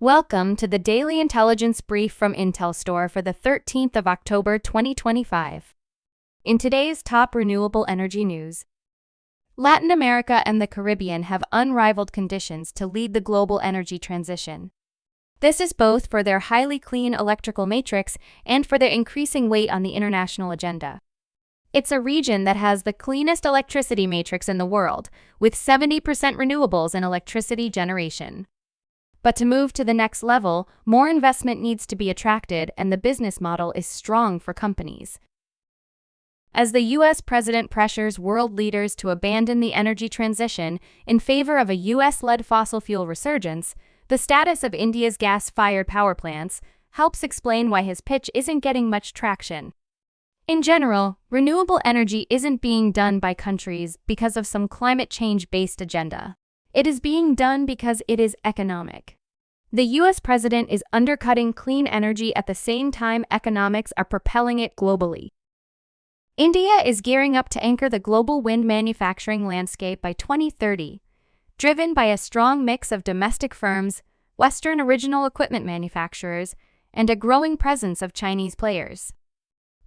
Welcome to the Daily Intelligence Brief from IntelStor for the 13th of October 2025. In today's top renewable energy news, Latin America and the Caribbean have unrivaled conditions to lead the global energy transition. This is both for their highly clean electrical matrix and for their increasing weight on the international agenda. It's a region that has the cleanest electricity matrix in the world, with 70% renewables in electricity generation. But to move to the next level, more investment needs to be attracted, and the business model is strong for companies. As the U.S. president pressures world leaders to abandon the energy transition in favor of a U.S.-led fossil fuel resurgence, the status of India's gas-fired power plants helps explain why his pitch isn't getting much traction. In general, renewable energy isn't being done by countries because of some climate change-based agenda. It is being done because it is economic. The U.S. president is undercutting clean energy at the same time economics are propelling it globally. India is gearing up to anchor the global wind manufacturing landscape by 2030, driven by a strong mix of domestic firms, Western original equipment manufacturers, and a growing presence of Chinese players.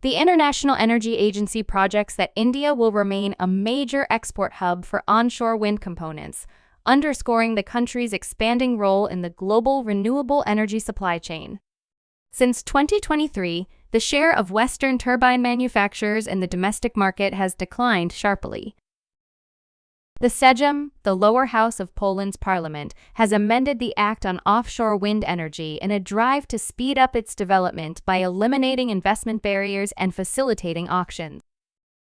The International Energy Agency projects that India will remain a major export hub for onshore wind components, underscoring the country's expanding role in the global renewable energy supply chain. Since 2023, the share of Western turbine manufacturers in the domestic market has declined sharply. The Sejm, the lower house of Poland's parliament, has amended the Act on Offshore Wind Energy in a drive to speed up its development by eliminating investment barriers and facilitating auctions.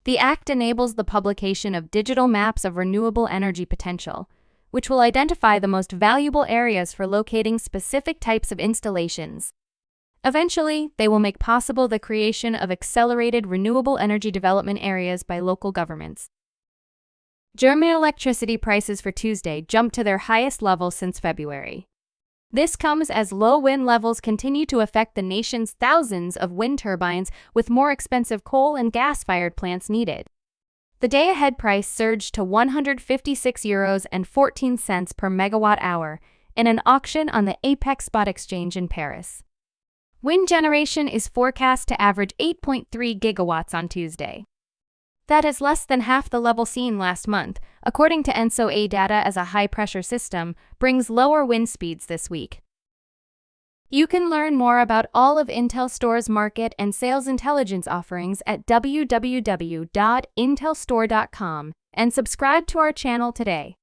The Act enables the publication of digital maps of renewable energy potential, which will identify the most valuable areas for locating specific types of installations. Eventually, they will make possible the creation of accelerated renewable energy development areas by local governments. German electricity prices for Tuesday jumped to their highest level since February. This comes as low wind levels continue to affect the nation's thousands of wind turbines, with more expensive coal and gas-fired plants needed. The day-ahead price surged to €156.14 per megawatt-hour in an auction on the Apex Spot Exchange in Paris. Wind generation is forecast to average 8.3 gigawatts on Tuesday. That is less than half the level seen last month, according to ENSO-A data, as a high-pressure system brings lower wind speeds this week. You can learn more about all of IntelStor's market and sales intelligence offerings at www.intelstor.com and subscribe to our channel today.